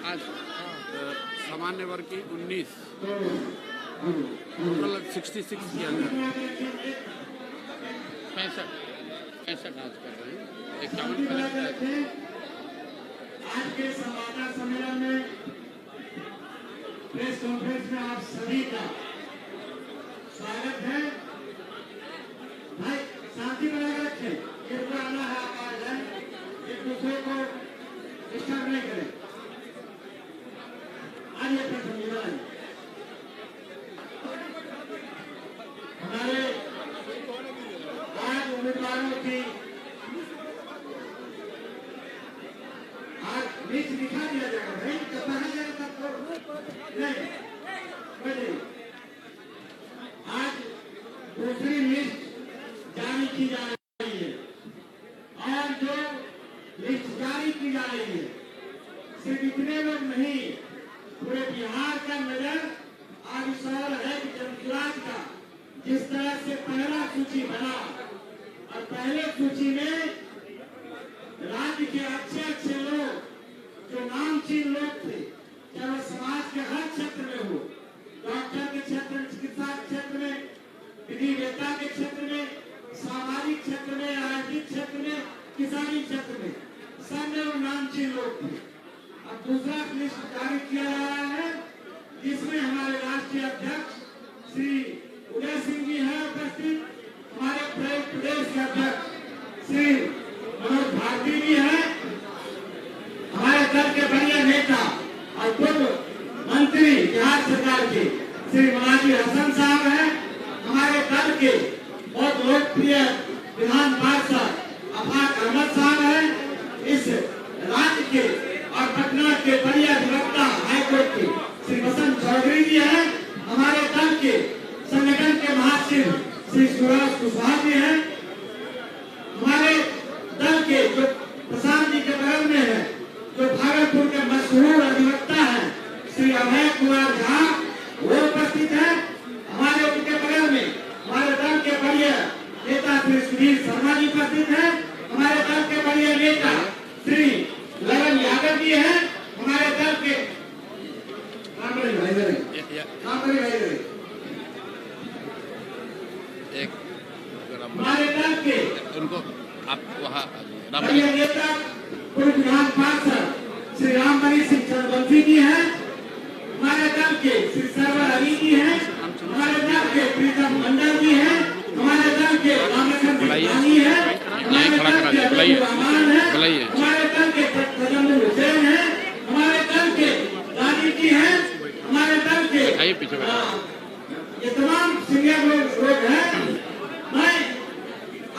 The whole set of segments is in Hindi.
आज सामान्य वर्ग की 19, टोटल 66 के अंदर 65 आज कर रहे हैं। 51 आज के संवाददाता सम्मेलन में प्रेस कॉन्फ्रेंस में आप सभी का स्वागत है। भाई शांति बनाकर रखें, ये पुराना है आवाज है, एक दूसरे को डिस्टर्ब नहीं करें। आज ये सम्मेलन हमारे आज उम्मीदवारों की आज लिस्ट दिखा दिया जाएगा भाई, तो कहा जाएगा सबको नहीं बोलिए। आज दूसरी लिस्ट जारी की जा रही है और जो लिस्ट जारी की जा रही है सिर्फ इतने लोग नहीं, पूरे बिहार का नजर आज इस ओर है कि जनसुराज का जिस तरह से पहला सूची बना और पहले सूची में राज्य के अच्छे लोग जो नामचीन लोग थे, चाहे वो समाज के हर क्षेत्र में हो, डॉक्टर के क्षेत्र में, चिकित्सा के क्षेत्र में, विधिवेत्ता के क्षेत्र में, सामाजिक क्षेत्र में, राजनीतिक क्षेत्र में, किसानी क्षेत्र में, सब में वो नामचीन लोग थे। अब दूसरा लिस्ट जारी किया जा रहा है जिसमें हमारे राष्ट्रीय अध्यक्ष श्री उदय सिंह जी हैं उपस्थित, हमारे प्रदेश के अध्यक्ष श्री मनोज भारती जी हैं, हमारे दल के बढ़िया नेता और पूर्व मंत्री बिहार सरकार के श्री मनाजी हसन साहब हैं, हमारे दल के बहुत लोकप्रिय विधान पार्षद अफाक अहमद साहब हैं, इस राज्य के और पटना के बढ़िया अधिवक्ता हाईकोर्ट के श्री बसंत चौधरी जी हैं, हमारे दल के संगठन के महासचिव श्री सुभाष कुशवाहा जी हैं, हमारे दल के जो प्रशांत जी के बगल में है, जो भागलपुर के मशहूर अधिवक्ता हैं श्री अभय कुमार झा, वो उपस्थित हैं। हमारे उनके बगल में हमारे दल के बढ़िया नेता श्री सुधीर शर्मा जी उपस्थित हैं, हमारे दल के बढ़िया नेता श्री ललन यादव जी हैं, हमारे दल के हमारे दल के उनको आप वहाँ नेता पूर्व विधान पार्षद श्री रामबली सिंह चंद्रवंशी जी हैं, हमारे दल के श्री सरवर अली जी हैं, हमारे दल के प्रीतम मंडल जी हैं, हमारे दल के रामचंद्र जी हैं, हमारे दल के रहमान हैं, हमारे दल के तजम्मुल हुसैन हैं, हमारे दल के रानी जी हैं, हमारे दल के ये तमाम सीनियर लोग हैं। मैं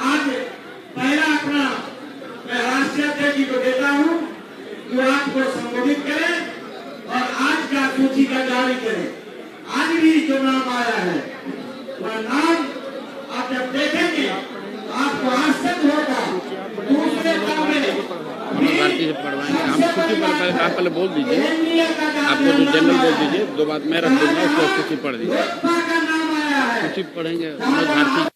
आज पहला अपना राष्ट्रीय अध्यक्ष जी को देता हूँ जो आपको संबोधित करें और आज का सूची का जारी करें। आज भी जो नाम आया है वह नाम आप जब देखेंगे आपको आश्चर्य होगा। दूसरे क्रम में भारतीय से पढ़वाएंगे हम सूची पर आप पहले बोल दीजिए, आपको जो जनरल बोल दीजिए, 2 बात मैं रख दूंगा, उसको सूची पढ़ दीजिए। सूची पढ़ेंगे भारतीय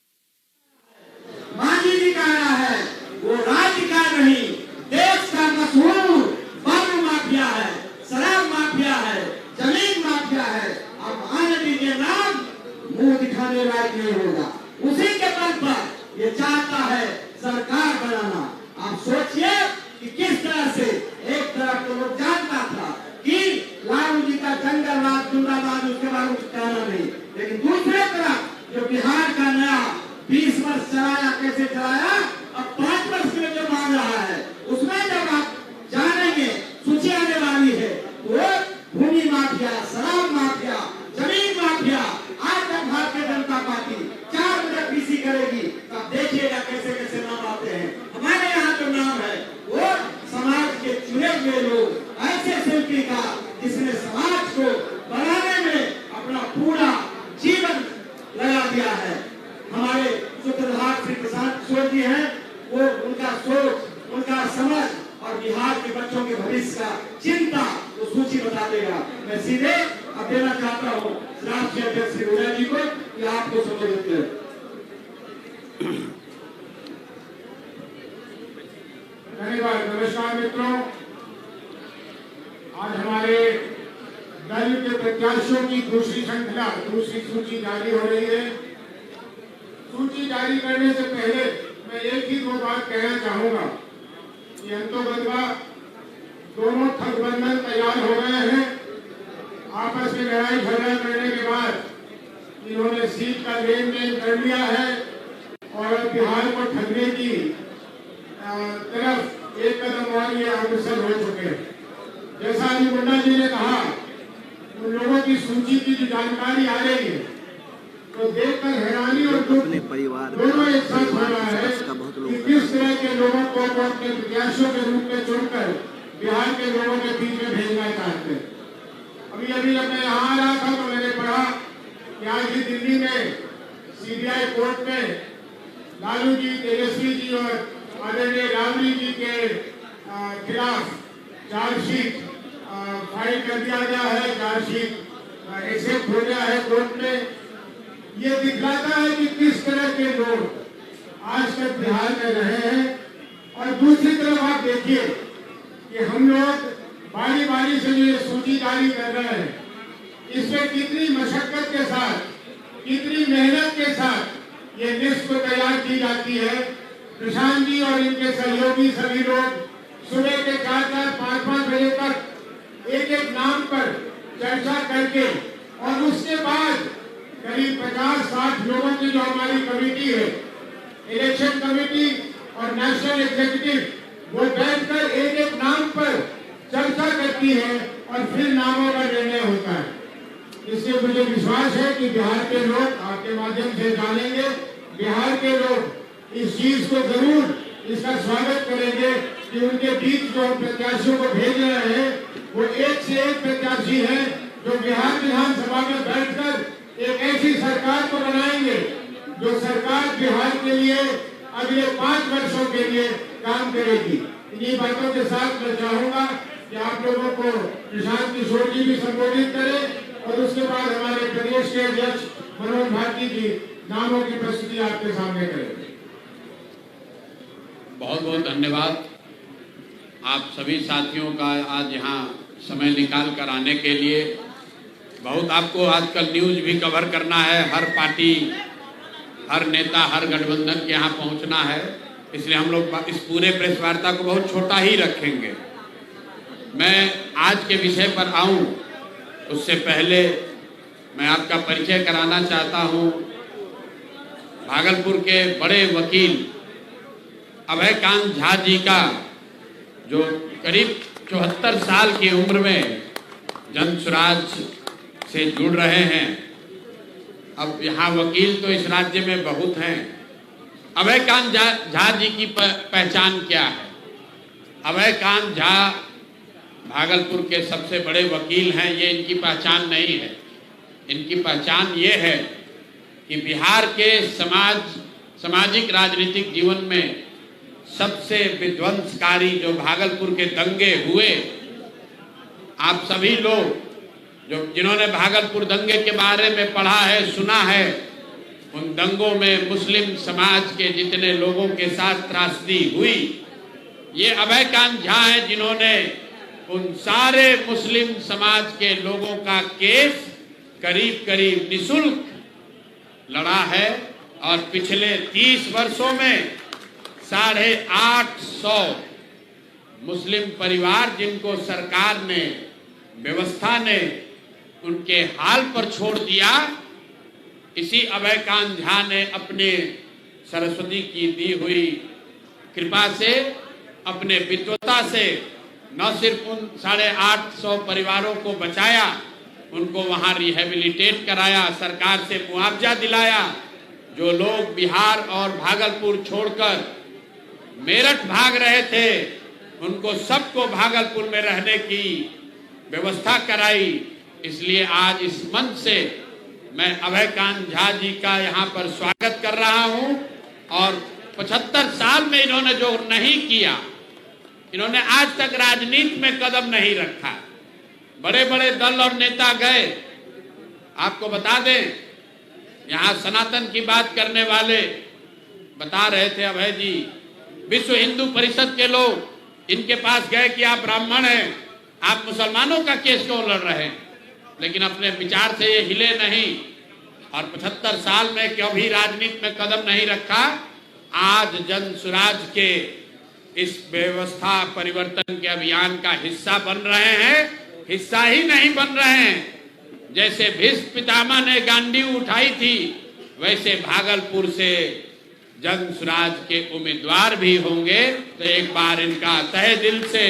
मांझी जी का आया है, वो राज्य का नहीं देश का मशहूर बालू माफिया है, शराब माफिया है, जमीन माफिया है। अब आने दीजिए नाम, मुंह दिखाने लायक नहीं होगा। उसी के बल पर ये चाहता है सरकार बनाना। आप सोचिए कि किस तरह से एक तरह को लोग जानता था कि लालू जी का जंगलराज गुंडाराज, उसके बारे में कहना नहीं, लेकिन दूसरे तरफ जो बिहार का नया 20 वर्ष चलाया, कैसे चलाया, अब 5 वर्ष के लिए जो मांग रहा है उसमें जब आप जानेंगे सूची आने वाली है, वो भूमि माफिया, शराब माफिया, जमीन माफिया, आज तक भारतीय जनता पार्टी 4 बजे पीसी करेगी, तब देखिएगा कैसे कैसे नाम आते हैं। हमारे यहाँ जो नाम है वो समाज के चुने हुए लोग, ऐसे शिल्पी का जिसने समाज को बनाने में अपना पूरा जीवन लगा दिया है। हमारे सूत्रधार श्री प्रशांत किशोर जी हैं, वो उनका सोच, उनका समझ और बिहार के बच्चों के भविष्य का चिंता वो सूची बता देगा। मैं सीधे अब देना चाहता हूँ राष्ट्रीय अध्यक्ष श्री उदय जी को कि आपको संबोधित करें। धन्यवाद। नमस्कार मित्रों, आज हमारे दल के प्रत्याशियों की दूसरी श्रृंखला, दूसरी सूची जारी हो रही है। सूची जारी करने से पहले मैं एक ही दो बात कहना चाहूंगा कि अंतोगत्वा दोनों ठगबंधन तैयार हो गए हैं। आपस में लड़ाई झगड़ा करने के बाद इन्होंने सीट का लेन देन कर लिया है और बिहार को ठगने की तरफ एक कदम और ये अग्रसर हो चुके हैं। जैसा अभी मुंडा जी ने कहा, उन लोगों की सूची की जो जानकारी आ रही है तो देखकर हैरानी और दुख दोनों एक साथ हो रहा है कि किस तरह के लोगों को अपने प्रत्याशियों के रूप में चुनकर बिहार के लोगों के बीच में भेजना चाहते हैं। अभी अभी जब मैं यहाँ आ रहा था तो मैंने पढ़ा कि आज ही दिल्ली में सीबीआई कोर्ट में लालू जी, तेजस्वी जी और आदरणीय राबड़ी जी के खिलाफ चार्जशीट फाइल कर दिया गया है। चार्जशीट एक्सेप्ट हो गया है कोर्ट में। ये दिखलाता है कि किस तरह के लोग आज तक बिहार में रहे हैं। और दूसरी तरफ आप देखिए कि हम लोग बारी बारी से ये सूची जारी कर रहे हैं, इसमें कितनी मशक्कत के साथ, कितनी मेहनत के साथ ये लिस्ट को तैयार की जाती है। प्रशांत जी और इनके सहयोगी सभी लोग सुबह के 4-4, 5-5 बजे तक एक एक नाम पर चर्चा करके और उसके बाद करीब 50-60 लोगों की जो हमारी कमेटी है, इलेक्शन कमेटी और नेशनल एग्जीक्यूटिव, वो बैठकर एक एक नाम पर चर्चा करती है और फिर नामों का निर्णय होता है। इससे मुझे विश्वास है कि बिहार के लोग आपके माध्यम से जानेंगे, बिहार के लोग इस चीज को जरूर इसका स्वागत करेंगे कि उनके बीच जो प्रत्याशियों को भेज रहे हैं वो एक से एक प्रत्याशी है जो बिहार विधानसभा में बैठकर एक ऐसी सरकार को बनाएंगे जो सरकार बिहार के लिए अगले 5 वर्षों के लिए काम करेगी। इन्हीं बातों के साथ मैं चाहूंगा कि आप लोगों को प्रशांत किशोर जी भी संबोधित करें और उसके बाद हमारे प्रदेश के अध्यक्ष मनोज भारती जी नामों की प्रस्तुति आपके सामने करें। बहुत बहुत धन्यवाद आप सभी साथियों का आज यहाँ समय निकाल कर आने के लिए। बहुत आपको आजकल न्यूज़ भी कवर करना है, हर पार्टी, हर नेता, हर गठबंधन के यहाँ पहुँचना है, इसलिए हम लोग इस पूरे प्रेस वार्ता को बहुत छोटा ही रखेंगे। मैं आज के विषय पर आऊँ उससे पहले मैं आपका परिचय कराना चाहता हूँ। भागलपुर के बड़े वकील अभयकांत झा जी का, जो करीब 74 साल की उम्र में जनसुराज से जुड़ रहे हैं। अब यहाँ वकील तो इस राज्य में बहुत हैं। अभयकांत झा जी की पहचान क्या है? अभयकांत झा भागलपुर के सबसे बड़े वकील हैं, ये इनकी पहचान नहीं है। इनकी पहचान ये है कि बिहार के सामाजिक राजनीतिक जीवन में सबसे विध्वंसकारी जो भागलपुर के दंगे हुए, आप सभी लोग जिन्होंने भागलपुर दंगे के बारे में पढ़ा है, सुना है, उन दंगों में मुस्लिम समाज के जितने लोगों के साथ त्रासदी हुई, ये अभयकांत झा हैं जिन्होंने उन सारे मुस्लिम समाज के लोगों का केस करीब करीब निःशुल्क लड़ा है। और पिछले 30 वर्षों में 850 मुस्लिम परिवार जिनको सरकार ने, व्यवस्था ने उनके हाल पर छोड़ दिया, इसी अभयकांत झा ने अपने सरस्वती की दी हुई कृपा से, अपने विद्वता से न सिर्फ उन 850 परिवारों को बचाया, उनको वहां रिहेबिलिटेट कराया, सरकार से मुआवजा दिलाया। जो लोग बिहार और भागलपुर छोड़कर मेरठ भाग रहे थे, उनको सबको भागलपुर में रहने की व्यवस्था कराई। इसलिए आज इस मंच से मैं अभयकांत झा जी का यहाँ पर स्वागत कर रहा हूँ। और 75 साल में इन्होंने जो नहीं किया, इन्होंने आज तक राजनीति में कदम नहीं रखा। बड़े बड़े दल और नेता गए। आपको बता दें, यहाँ सनातन की बात करने वाले बता रहे थे अभय जी, विश्व हिंदू परिषद के लोग इनके पास गए कि आप ब्राह्मण हैं, आप मुसलमानों का केस क्यों लड़ रहे हैं? लेकिन अपने विचार से ये हिले नहीं और 75 साल में कभी राजनीति में कदम नहीं रखा। आज जन सुराज के इस व्यवस्था परिवर्तन के अभियान का हिस्सा बन रहे हैं। हिस्सा ही नहीं बन रहे हैं। जैसे भीष्म पितामह ने गांडीव उठाई थी, वैसे भागलपुर से जन सुराज के उम्मीदवार भी होंगे। तो एक बार इनका तहे दिल से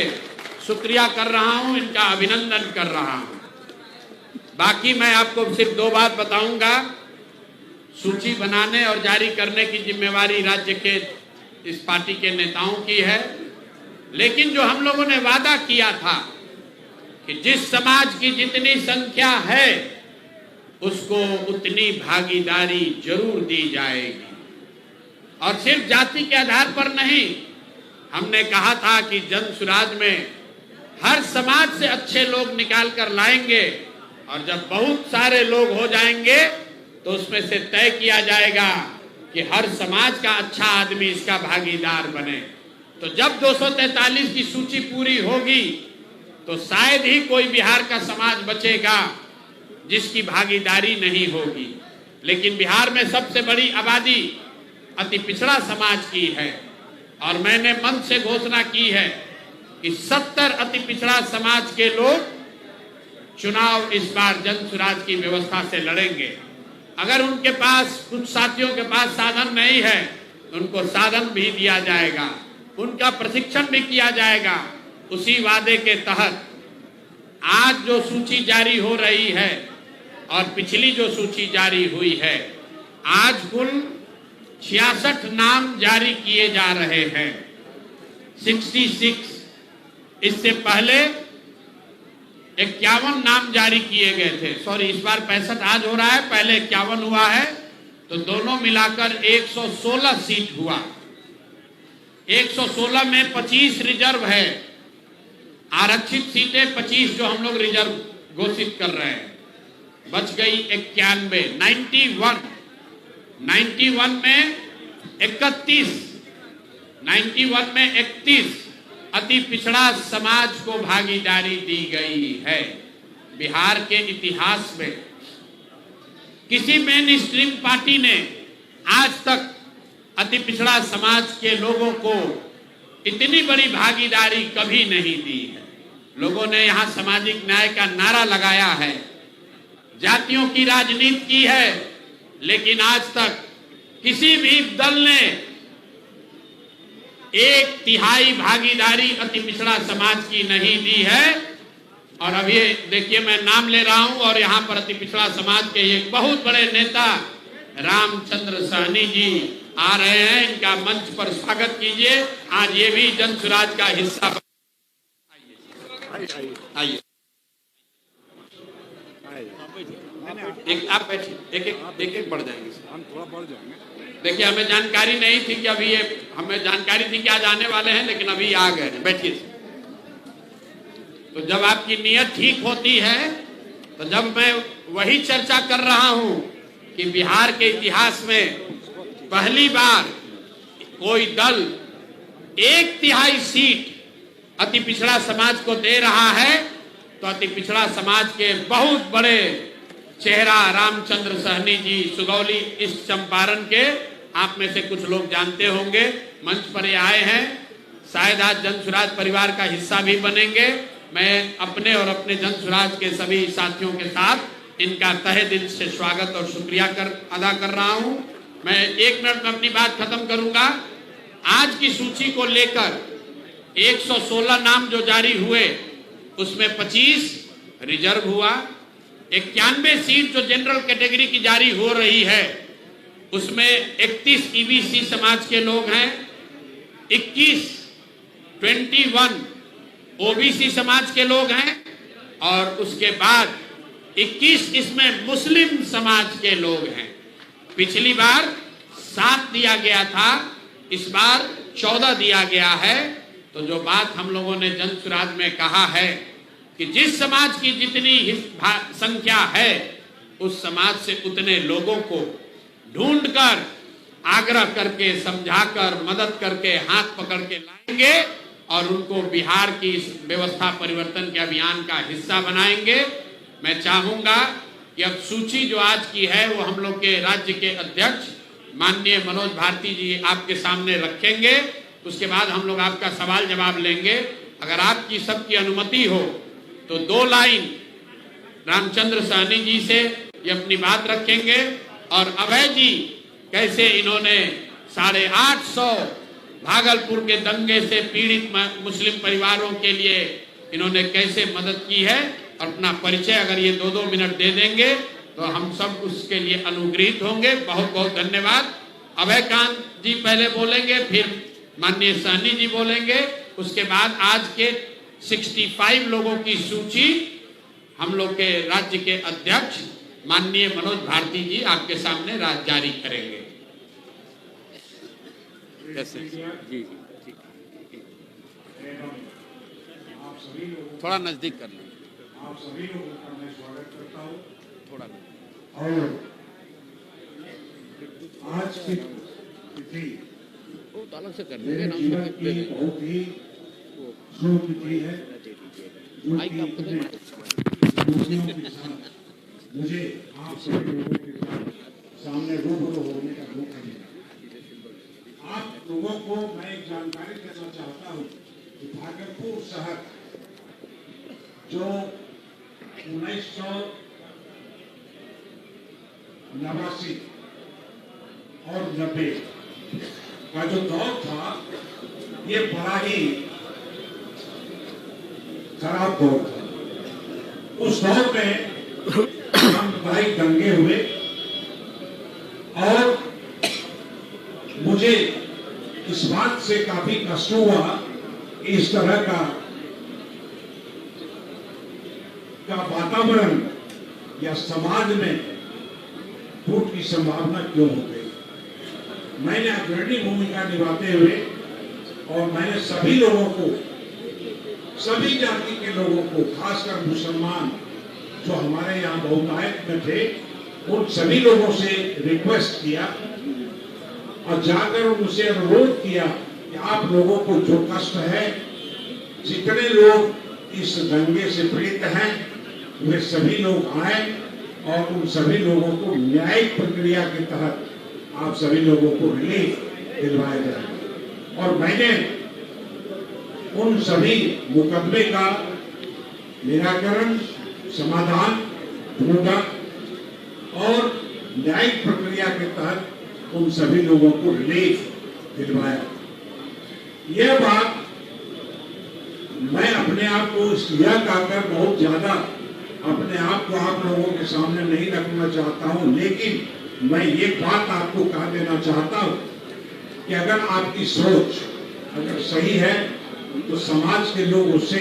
शुक्रिया कर रहा हूं, इनका अभिनंदन कर रहा हूं। बाकी मैं आपको सिर्फ 2 बात बताऊंगा। सूची बनाने और जारी करने की जिम्मेवारी राज्य के इस पार्टी के नेताओं की है, लेकिन जो हम लोगों ने वादा किया था कि जिस समाज की जितनी संख्या है उसको उतनी भागीदारी जरूर दी जाएगी, और सिर्फ जाति के आधार पर नहीं। हमने कहा था कि जन सुराज में हर समाज से अच्छे लोग निकाल कर लाएंगे, और जब बहुत सारे लोग हो जाएंगे तो उसमें से तय किया जाएगा कि हर समाज का अच्छा आदमी इसका भागीदार बने। तो जब 243 की सूची पूरी होगी तो शायद ही कोई बिहार का समाज बचेगा जिसकी भागीदारी नहीं होगी। लेकिन बिहार में सबसे बड़ी आबादी अति पिछड़ा समाज की है, और मैंने मंच से घोषणा की है कि 70 अति पिछड़ा समाज के लोग चुनाव इस बार जन सुराज की व्यवस्था से लड़ेंगे। अगर उनके पास, कुछ साथियों के पास साधन नहीं है, उनको साधन भी दिया जाएगा, उनका प्रशिक्षण भी किया जाएगा। उसी वादे के तहत आज जो सूची जारी हो रही है और पिछली जो सूची जारी हुई है, आज कुल 66 नाम जारी किए जा रहे हैं। 66। इससे पहले 51 नाम जारी किए गए थे। सॉरी, इस बार 65 आज हो रहा है, पहले 51 हुआ है, तो दोनों मिलाकर 116 सीट हुआ। 116 में 25 रिजर्व है, आरक्षित सीटें 25 जो हम लोग रिजर्व घोषित कर रहे हैं। बच गई 91, 91 में 31, 91 में 31 अति पिछड़ा समाज को भागीदारी दी गई है। बिहार के इतिहास में किसी मेन स्ट्रीम पार्टी ने आज तक अति पिछड़ा समाज के लोगों को इतनी बड़ी भागीदारी कभी नहीं दी है। लोगों ने यहाँ सामाजिक न्याय का नारा लगाया है, जातियों की राजनीति की है, लेकिन आज तक किसी भी दल ने 1/3 भागीदारी अति पिछड़ा समाज की नहीं दी है। और अभी देखिए, मैं नाम ले रहा हूं, और यहाँ पर अति पिछड़ा समाज के एक बहुत बड़े नेता रामचंद्र सहनी जी आ रहे हैं। इनका मंच पर स्वागत कीजिए। आज ये भी जन सुराज का हिस्सा। आइए, आप बैठिए, एक बढ़ जाएंगे, हम थोड़ा बढ़ जाएंगे। देखिए, हमें जानकारी नहीं थी कि अभी ये, हमें जानकारी थी कि आज आने वाले हैं, लेकिन अभी आ गए हैं। बैठिए। तो जब आपकी नीयत ठीक होती है, तो जब मैं वही चर्चा कर रहा हूं कि बिहार के इतिहास में पहली बार कोई दल 1/3 सीट अति पिछड़ा समाज को दे रहा है, तो अति पिछड़ा समाज के बहुत बड़े चेहरा रामचंद्र सहनी जी, सुगौली ईस्ट चंपारण के, आप में से कुछ लोग जानते होंगे, मंच पर ये आए हैं। शायद आज जन सुराज परिवार का हिस्सा भी बनेंगे। मैं अपने और अपने जन सुराज के सभी साथियों के साथ इनका तहे दिल से स्वागत और शुक्रिया अदा कर रहा हूं। मैं 1 मिनट में अपनी बात खत्म करूंगा। आज की सूची को लेकर 116 नाम जो जारी हुए, उसमें 25 रिजर्व हुआ। 91 सीट जो जनरल कैटेगरी की जारी हो रही है, उसमें 31 ईबीसी समाज के लोग हैं, 21 ओबीसी समाज के लोग हैं, और उसके बाद 21 इसमें मुस्लिम समाज के लोग हैं। पिछली बार 7 दिया गया था, इस बार 14 दिया गया है। तो जो बात हम लोगों ने जन सुराज में कहा है कि जिस समाज की जितनी संख्या है, उस समाज से उतने लोगों को ढूंढकर, आग्रह करके, समझाकर, मदद करके, हाथ पकड़ के लाएंगे और उनको बिहार की इस व्यवस्था परिवर्तन के अभियान का हिस्सा बनाएंगे। मैं चाहूंगा कि अब सूची जो आज की है वो हम लोग के राज्य के अध्यक्ष माननीय मनोज भारती जी आपके सामने रखेंगे। उसके बाद हम लोग आपका सवाल जवाब लेंगे। अगर आपकी सबकी अनुमति हो तो 2 लाइन रामचंद्र सहनी जी से ये अपनी बात रखेंगे और अभय जी कैसे इन्होंने 850 भागलपुर के दंगे से पीड़ित मुस्लिम परिवारों के लिए इन्होंने कैसे मदद की है, और अपना परिचय अगर ये 2-2 मिनट दे देंगे तो हम सब उसके लिए अनुग्रहित होंगे। बहुत बहुत धन्यवाद। अभय कांत जी पहले बोलेंगे, फिर माननीय सहनी जी बोलेंगे, उसके बाद आज के 65 लोगों की सूची हम लोग के राज्य के अध्यक्ष माननीय मनोज भारती जी आपके सामने जारी करेंगे। कैसे जी आप सभी लोगों थोड़ा नजदीक कर लें। आप सभी लोगों का मैं स्वागत करता हूँ। थोड़ा और आज की तिथि बहुत अलग से कर मेरे लेंगे जीवन की बहुत ही शुभ तिथि है, जो कि खुशियों के साथ मुझे आप सभी लोगों के सामने रूबरू होने का मौका मिला। आप लोगों को मैं एक जानकारी देना चाहता हूँ कि भागलपुर शहर जो 1989 और 90 का जो दौर था, ये बड़ा ही खराब दौर था। उस दौर में सांप्रदायिक दंगे हुए और मुझे इस बात से काफी कष्ट हुआ कि इस तरह का वातावरण या समाज में फूट की संभावना क्यों हो गई। मैंने अग्रणी भूमिका निभाते हुए और मैंने सभी लोगों को, सभी जाति के लोगों को, खासकर मुसलमान जो हमारे यहाँ बहुतायत में थे, उन सभी लोगों से रिक्वेस्ट किया और जाकर उनसे अनुरोध किया कि आप लोगों को जो कष्ट है, जितने लोग इस दंगे से पीड़ित हैं, वे सभी लोग आए और उन सभी लोगों को न्यायिक प्रक्रिया के तहत आप सभी लोगों को रिलीफ दिलवाया जाए। और मैंने उन सभी मुकदमे का निराकरण, समाधान ढूंढा और न्यायिक प्रक्रिया के तहत उन सभी लोगों को रिलीफ दिलवाया। यह बात मैं अपने आप को यह कहकर बहुत ज्यादा अपने आप को आप लोगों के सामने नहीं रखना चाहता हूं, लेकिन मैं ये बात आपको कह देना चाहता हूं कि अगर आपकी सोच अगर सही है तो समाज के लोग उससे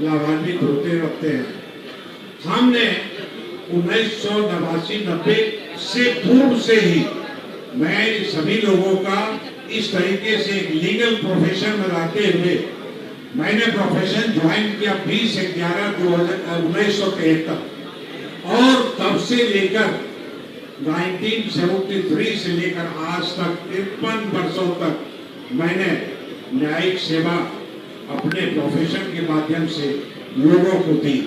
लाभान्वित होते रहते हैं। हमने 1989-90 से पूर्व से ही मैं सभी लोगों का इस तरीके से एक लीगल प्रोफेशन में रहते हुए मैंने प्रोफेशन ज्वाइन किया 20/11/1973 और तब से लेकर 1973 से लेकर आज तक 53 वर्षों तक मैंने न्यायिक सेवा अपने प्रोफेशन के माध्यम से लोगों को दी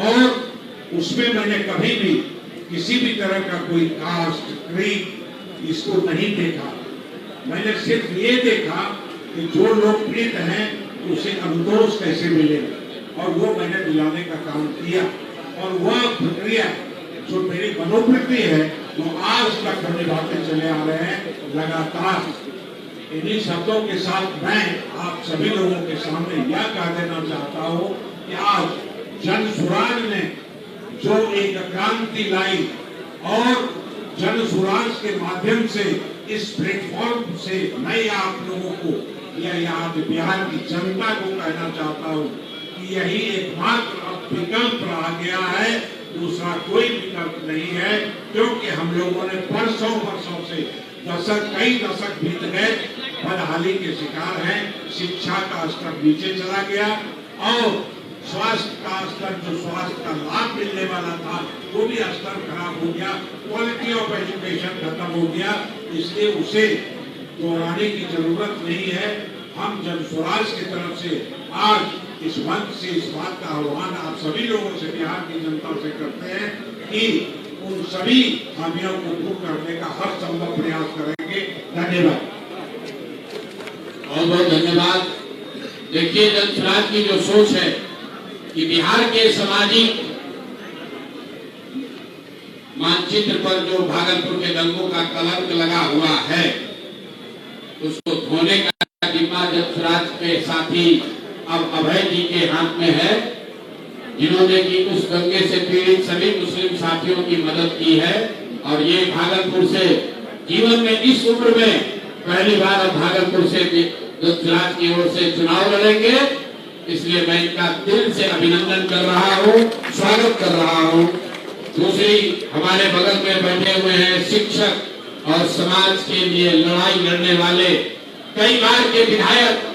और उसमें मैंने कभी भी किसी भी तरह का कोई कास्ट, क्रीड इसको नहीं देखा। मैंने सिर्फ ये देखा कि जो लोग पीड़ित हैं उसे अनुदोष कैसे मिले और वो मैंने दिलाने का काम किया। और वह प्रक्रिया जो मेरी मनोवृत्ति है वो आज तक हम निभाते चले आ रहे हैं लगातार। इन्हीं शब्दों के साथ मैं आप सभी लोगों के सामने यह कह देना चाहता हूँ कि आज जन सुराज ने जो एक क्रांति लाई और जन सुराज के माध्यम से इस प्लेटफॉर्म से मैं आप लोगों को या आज बिहार की जनता को कहना चाहता हूँ कि यही एकमात्र अब विकल्प रह गया है, दूसरा कोई विकल्प नहीं है, क्योंकि हम लोगों ने वर्षों से कई दशक बीत गए, बदहाली के शिकार हैं, शिक्षा का स्तर नीचे चला गया और स्वास्थ्य का स्तर, जो स्वास्थ्य का लाभ मिलने वाला था वो भी स्तर खराब हो गया, क्वालिटी ऑफ एजुकेशन खत्म हो गया। इसलिए उसे दोहराने की जरूरत नहीं है। हम जन स्वराज की तरफ से आज इस मंच से इस बात का आह्वान आप सभी लोगों से, बिहार की जनता से करते हैं कि उन सभी खामियों को दूर करने का हर संभव प्रयास करेंगे। धन्यवाद। बहुत बहुत धन्यवाद। देखिए, जनसुराज की जो सोच है कि बिहार के सामाजिक मानचित्र पर जो भागलपुर के दंगों का कलंक लगा हुआ है, उसको धोने का जिम्मा जनसुराज के साथी अब अभय जी के हाथ में है, जिन्होंने की उस दंगे से पीड़ित सभी मुस्लिम साथियों की मदद की है। और ये भागलपुर से जीवन में इस उम्र में पहली बार अब भागलपुर से जनसुराज की ओर से चुनाव लड़ेंगे, इसलिए मैं इनका दिल से अभिनंदन कर रहा हूँ, स्वागत कर रहा हूँ। दूसरी हमारे बगल में बैठे हुए हैं शिक्षक और समाज के लिए लड़ाई लड़ने वाले कई बार के विधायक,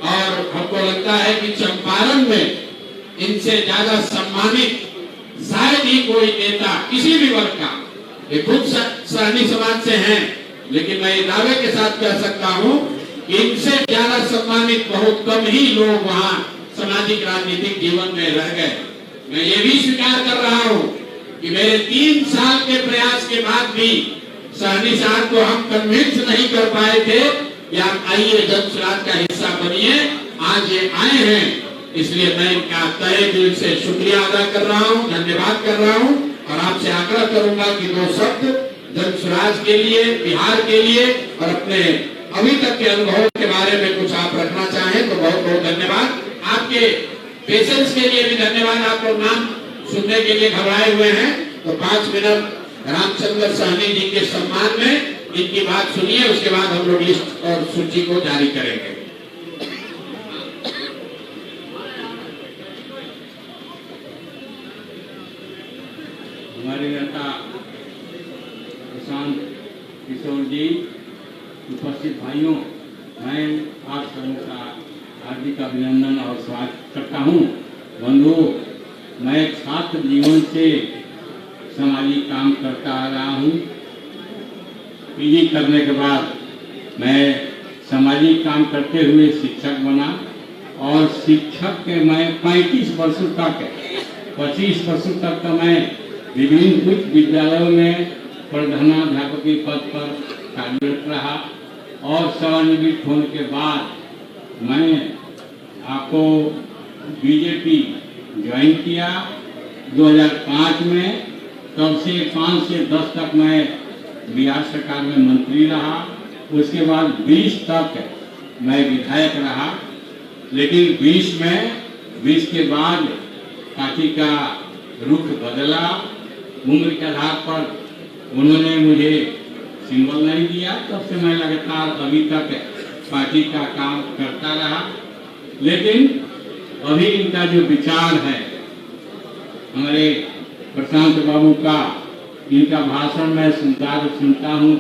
और हमको लगता है कि चंपारण में इनसे ज्यादा सम्मानित शायद ही कोई नेता किसी भी वर्ग का, ये खुद सहनी समाज से हैं, लेकिन मैं दावे के साथ कह सकता हूं कि इनसे ज्यादा सम्मानित बहुत कम ही लोग वहां सामाजिक राजनीतिक जीवन में रह गए। मैं ये भी स्वीकार कर रहा हूं कि मेरे 3 साल के प्रयास के बाद भी सहनी साहब को हम कन्विंस नहीं कर पाए थे कि आप आइए जनसुराज का हिस्सा बनिए। आज ये आए हैं, इसलिए मैं इनका तहे दिल से शुक्रिया अदा कर रहा हूं, धन्यवाद कर रहा हूं, और आपसे आग्रह करूंगा कि 2 शब्द जनसुराज के लिए, बिहार के लिए और अपने अभी तक के अनुभव के बारे में कुछ आप रखना चाहें तो बहुत बहुत धन्यवाद। आपके पेशेंस के लिए भी धन्यवाद। आप लोग नाम सुनने के लिए घबराए हुए हैं, तो 5 मिनट रामचंद्र सहनी जी के सम्मान में इनकी बात सुनिए, उसके बाद हम लोग लिस्ट और सूची को जारी करेंगे। हमारे नेता प्रशांत किशोर जी, उपस्थित भाइयों, मैं आप सबों का हार्दिक अभिनंदन और स्वागत करता हूँ। बंधुओं, मैं छात्र जीवन से सामाजिक काम करता आ रहा हूँ। पीजी करने के बाद मैं सामाजिक काम करते हुए शिक्षक बना, और शिक्षक के मैं 35 वर्षों तक 25 वर्षों तक का मैं विभिन्न उच्च विद्यालयों में प्रधानाध्यापक के पद पर कार्यरत रहा, और सेवानिवृत्त होने के बाद मैं आपको बीजेपी ज्वाइन किया 2005 में। तब से 5 से 10 तक मैं बिहार सरकार में मंत्री रहा, उसके बाद 20 तक मैं विधायक रहा। लेकिन 20 के बाद पार्टी का रुख बदला, उम्र के आधार पर उन्होंने मुझे सिंबल नहीं दिया। तब से मैं लगातार अभी तक पार्टी का काम करता रहा। लेकिन अभी इनका जो विचार है, हमारे प्रशांत बाबू का, इनका भाषण मैं सुनता हूँ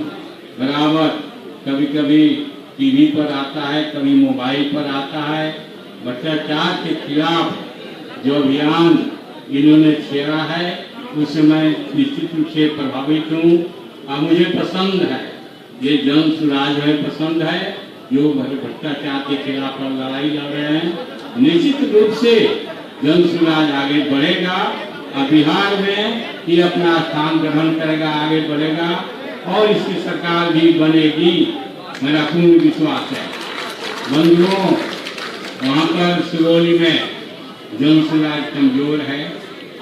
बराबर। कभी कभी टीवी पर आता है, कभी मोबाइल पर आता है। भ्रष्टाचार के खिलाफ जो अभियान इन्होंने छेड़ा है, उससे मैं निश्चित रूप से प्रभावित हूँ, और मुझे पसंद है, ये जनसुराज है, पसंद है जो भ्रष्टाचार के खिलाफ लड़ाई लड़ रहे हैं। निश्चित रूप से जनसुराज आगे बढ़ेगा और बिहार में ये अपना स्थान ग्रहण करेगा, आगे बढ़ेगा, और इसकी सरकार भी बनेगी, मेरा पूर्ण विश्वास है। बंधुओं, वहाँ पर सिरोली में जनसुराज कमजोर है।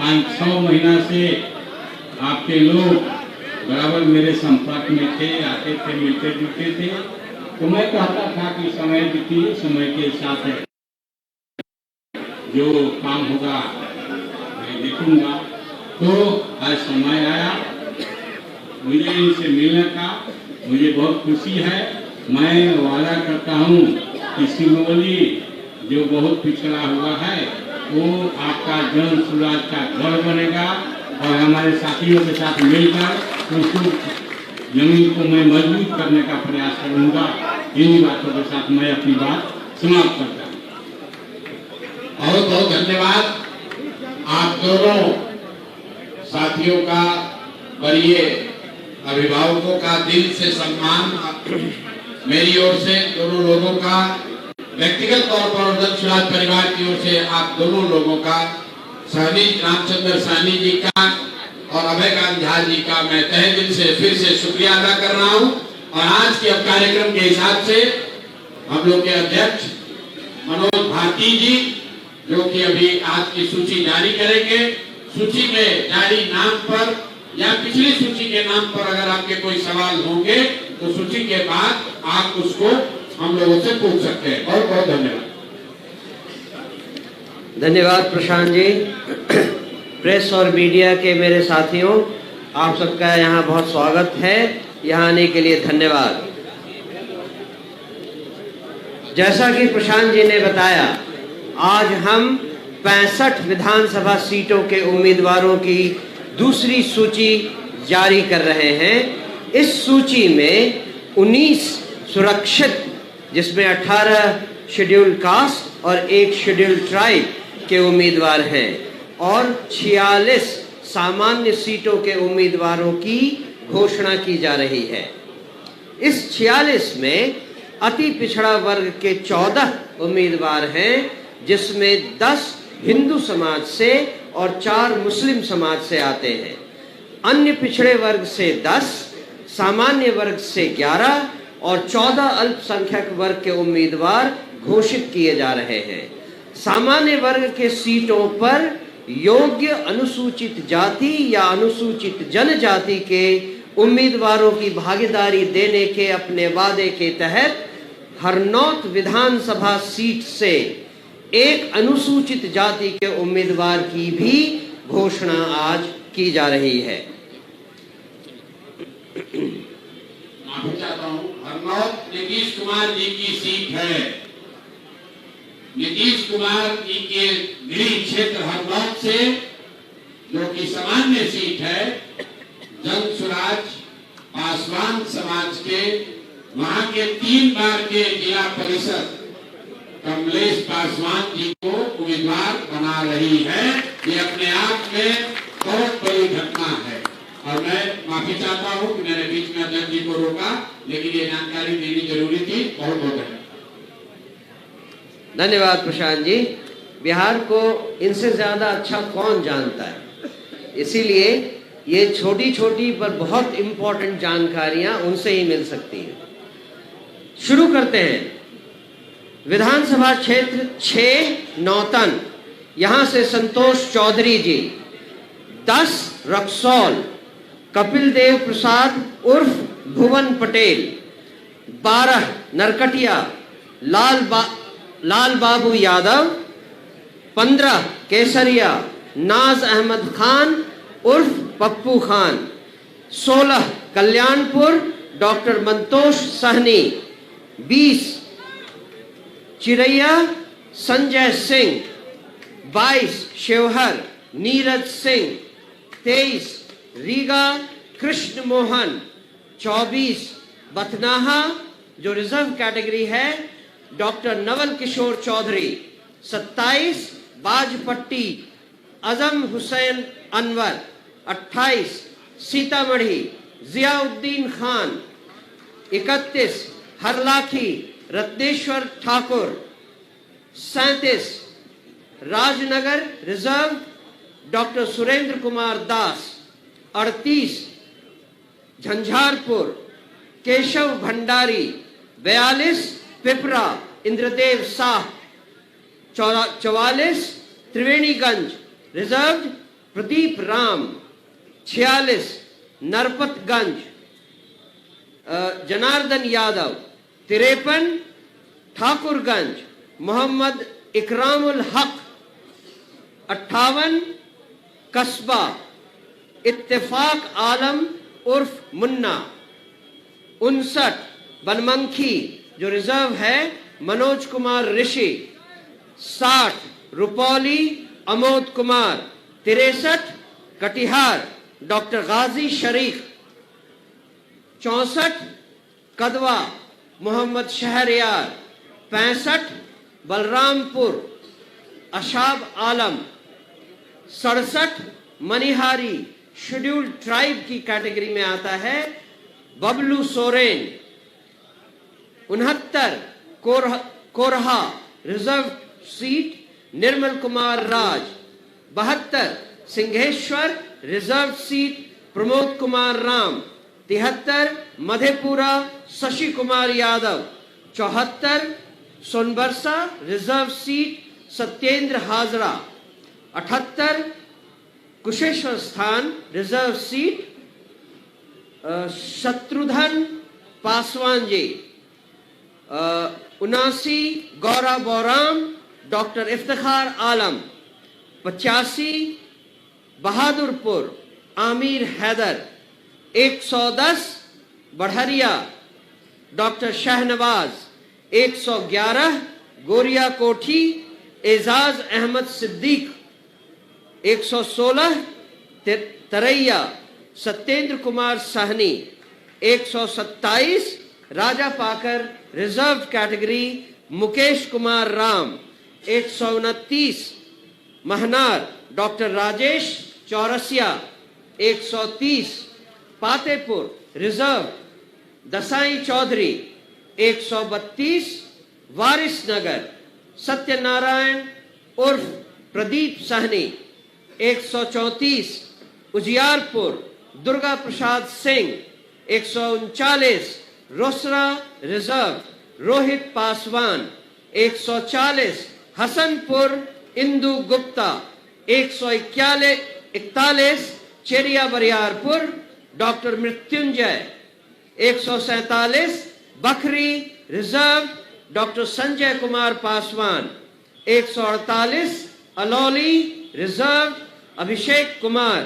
आज 6 महीना से आपके लोग बराबर मेरे संपर्क में थे, आते थे, मिलते जुलते थे, तो मैं कहता था कि समय बीती, समय के साथ जो काम होगा मैं देखूंगा। तो आज समय आया मुझे इनसे मिलने का, मुझे बहुत खुशी है। मैं वादा करता हूँ कि सिरोली जो बहुत पिछड़ा हुआ है, वो आपका जनसुराज का गढ़ बनेगा, और हमारे साथियों के साथ मिलकर उसको जमीन को मैं मजबूत करने का प्रयास करूंगा। इन्हीं बातों के साथ मैं अपनी बात समाप्त करता हूँ। बहुत बहुत धन्यवाद आप दोनों साथियों का, वरीय अभिभावकों का दिल से सम्मान मेरी ओर से दोनों लोगों का। व्यक्तिगत तौर पर और दल सुराज परिवार की ओर से आप दोनों लोगों का, सहनी रामचंद्र सहनी जी का और अभयकांत झा जी का मैं तहे दिल से फिर से शुक्रिया अदा कर रहा हूं। और आज के अब कार्यक्रम के हिसाब से हम लोग के अध्यक्ष मनोज भारती जी, जो कि अभी आज की सूची जारी करेंगे, सूची में जारी नाम पर या पिछली सूची के नाम पर अगर आपके कोई सवाल होंगे तो सूची के बाद आप उसको हम लोगों से पूछ सकते हैं। बहुत बहुत धन्यवाद। धन्यवाद प्रशांत जी। प्रेस और मीडिया के मेरे साथियों, आप सबका यहाँ बहुत स्वागत है। यहाँ आने के लिए धन्यवाद। जैसा कि प्रशांत जी ने बताया, आज हम 65 विधानसभा सीटों के उम्मीदवारों की दूसरी सूची जारी कर रहे हैं। इस सूची में 19 सुरक्षित, जिसमें 18 शेड्यूल्ड कास्ट और 1 शेड्यूल्ड ट्राइब के उम्मीदवार हैं और 46 सामान्य सीटों के उम्मीदवारों की घोषणा की जा रही है। इस 46 में अति पिछड़ा वर्ग के 14 उम्मीदवार हैं, जिसमें 10 हिंदू समाज से और 4 मुस्लिम समाज से आते हैं। अन्य पिछड़े वर्ग से 10, सामान्य वर्ग से 11 और 14 अल्पसंख्यक वर्ग के उम्मीदवार घोषित किए जा रहे हैं। सामान्य वर्ग के सीटों पर योग्य अनुसूचित जाति या अनुसूचित जनजाति के उम्मीदवारों की भागीदारी देने के अपने वादे के तहत हरनौत विधानसभा सीट से एक अनुसूचित जाति के उम्मीदवार की भी घोषणा आज की जा रही है। माफी चाहता हूँ, हरनौत नीतीश कुमार जी की सीट है। नीतीश कुमार जी के गृह क्षेत्र हरनौत से, जो कि सामान्य सीट है, जन सुराज पासवान समाज के वहां के 3 बार के जिला परिषद कमलेश पासवान जी को उम्मीदवार बना रही है। ये अपने आप में बहुत बड़ी घटना है और मैं माफी चाहता हूँ कि मैंने बीच में अध्यक्ष जी को रोका, लेकिन ये जानकारी देनी जरूरी थी। बहुत बहुत धन्यवाद। धन्यवाद प्रशांत जी। बिहार को इनसे ज्यादा अच्छा कौन जानता है, इसीलिए ये छोटी छोटी पर बहुत इंपॉर्टेंट जानकारियां उनसे ही मिल सकती हैं। शुरू करते हैं। विधानसभा क्षेत्र 6 नौतन, यहां से संतोष चौधरी जी। 10 रक्सौल, कपिल देव प्रसाद उर्फ भुवन पटेल। 12 नरकटिया, लाल बाबू यादव। 15 केसरिया, नाज अहमद खान उर्फ पप्पू खान। 16 कल्याणपुर, डॉक्टर मंतोष सहनी। 20 चिरैया, संजय सिंह। 22 शिवहर, नीरज सिंह। 23 रीगा, कृष्ण मोहन। 24 बथनाहा, जो रिजर्व कैटेगरी है, डॉक्टर नवल किशोर चौधरी। 27 बाजपट्टी, अजम Hussain Anwar. 28 Sitamarhi, Ziauddin Khan. 31 Harlakhi, Ratneshwar Thakur. 37 Rajnagar reserve, doctor Surendra Kumar Das. 38 Jhanjharpur, Keshav Bhandari. 42 Pipra, Indradev Shah. 44 Triveniganj reserve, Pradeep Ram. 46 Narpatganj, Janardan Yadav. 53 Thakurganj, Mohammad Ikramul हक। 58 कस्बा, इत्तेफाक आलम उर्फ मुन्ना। 59 बनमंखी, जो रिजर्व है, Manoj Kumar Rishi. 60 Rupauli, Amod Kumar. 63 Katihar, doctor Ghazi Sharif. 64 Kadwa, Mohammad Shahryar. 65 Balrampur, Ashab Alam. 67 Manihari, scheduled tribe की कैटेगरी में आता है, Bablu Soren. 69 Korha reserve seat Nirmal Kumar Raj. 72 Singheshwar reserve seat Pramod Kumar Ram. 73 Madhepura Shashi Kumar Yadav. 74 Sonbarsa reserve seat Satyendra Hazra. 78 Kusheshwar Asthan reserve seat Shatrughan Paswan ji. 79 Gaura Boram doctor Iftikhar आलम। 85 बहादुरपुर आमिर हैदर। 110 बढ़रिया डॉक्टर शहनवाज। 111 गोरिया कोठी Ejaz Ahmad Siddique. 116 Taraiya Satyendra Kumar Sahni. 127 Raja Pakar reserve category Mukesh Kumar Ram. 129 Mahnar doctor Rajesh Chaurasia. 130 Patepur reserve Dasai Chaudhary. 132 Waris Nagar Satyanarayan उर्फ Pradeep Sahni. 134 Ujiyarpur Durga Prasad Singh. 139 Rosera reserve Rohit Paswan. 140 Hasanpur Indu Gupta. 141 Cheria Bariyarpur doctor Mrityunjay. 147 Bakhri reserve doctor Sanjay Kumar Paswan. 148 Alauli reserve Abhishek Kumar.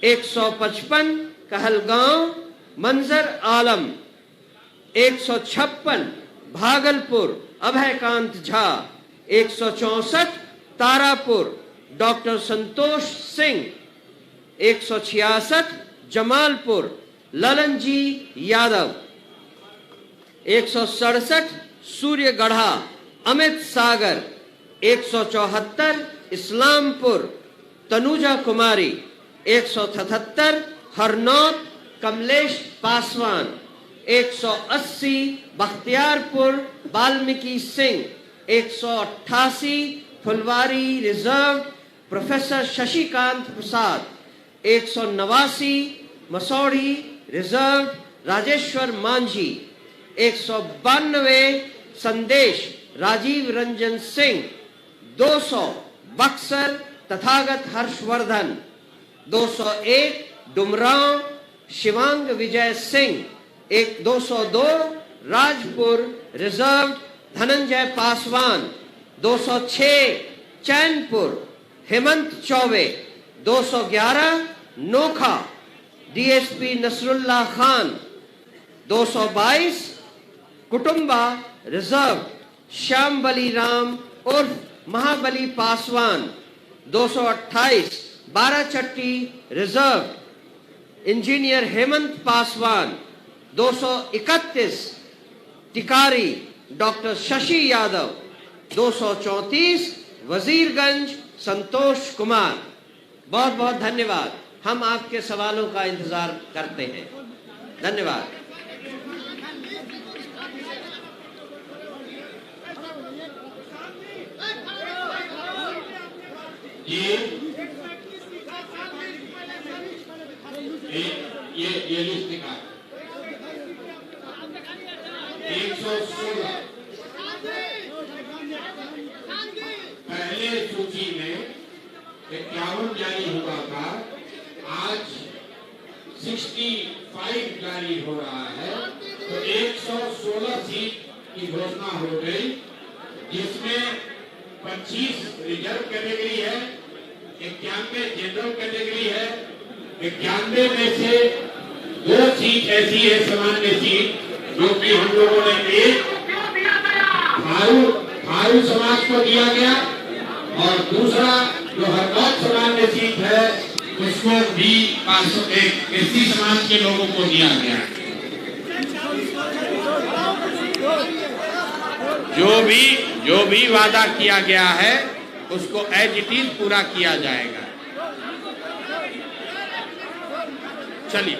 155 Kahalgaon Manjar Alam. 156 Bhagalpur Abhaykant Jha. 164 Tarapur doctor Santosh Singh. 166 Jamalpur Lalan Yadav. 167 Suryagarha Amit Sagar. 174 Islampur Tanuja Kumari. 177 Harnaut Kamlesh Paswan. 180 Bakhtiyarpur Valmiki Singh. 188 Phulwari reserve professor Shashikant Prasad. 189 Masaurhi reserve Rajeshwar Manjhi. 192 Sandesh Rajeev Ranjan Singh. 200 Buxar Tathagat Harshvardhan. 201 Dumraon Shivang Vijay Singh. 202 Rajpur reserve Dhananjay Paswan. 206 Chainpur Hemant Chaubey. 211 Nokha DSP Nasrullah Khan. 222 Kutumba reserve Shyam Bali Ram उर्फ Mahabali Paswan. 228 Barachatti reserve engineer Hemant Paswan. 231 Tikari doctor Shashi Yadav. 234 Wazirganj Santosh Kumar. बहुत बहुत धन्यवाद। हम आपके सवालों का इंतजार करते हैं। धन्यवाद। ये लिस्ट निकाल 116 पहले सूची में 51 जारी हुआ था। आज 65 जारी हो रहा है, तो 116 सीट की घोषणा हो गई, जिसमें 25 रिजर्व कैटेगरी है, 91 जनरल कैटेगरी है। 91 में से 2 सीट ऐसी है सामान्य सीट, जो कि हम लोगों ने एक थारू समाज को दिया गया, और दूसरा जो हरकत सामान्य सीट है उसको भी 501 एससी समाज के लोगों को दिया गया। जो भी वादा किया गया है उसको एज इट इज पूरा किया जाएगा। चलिए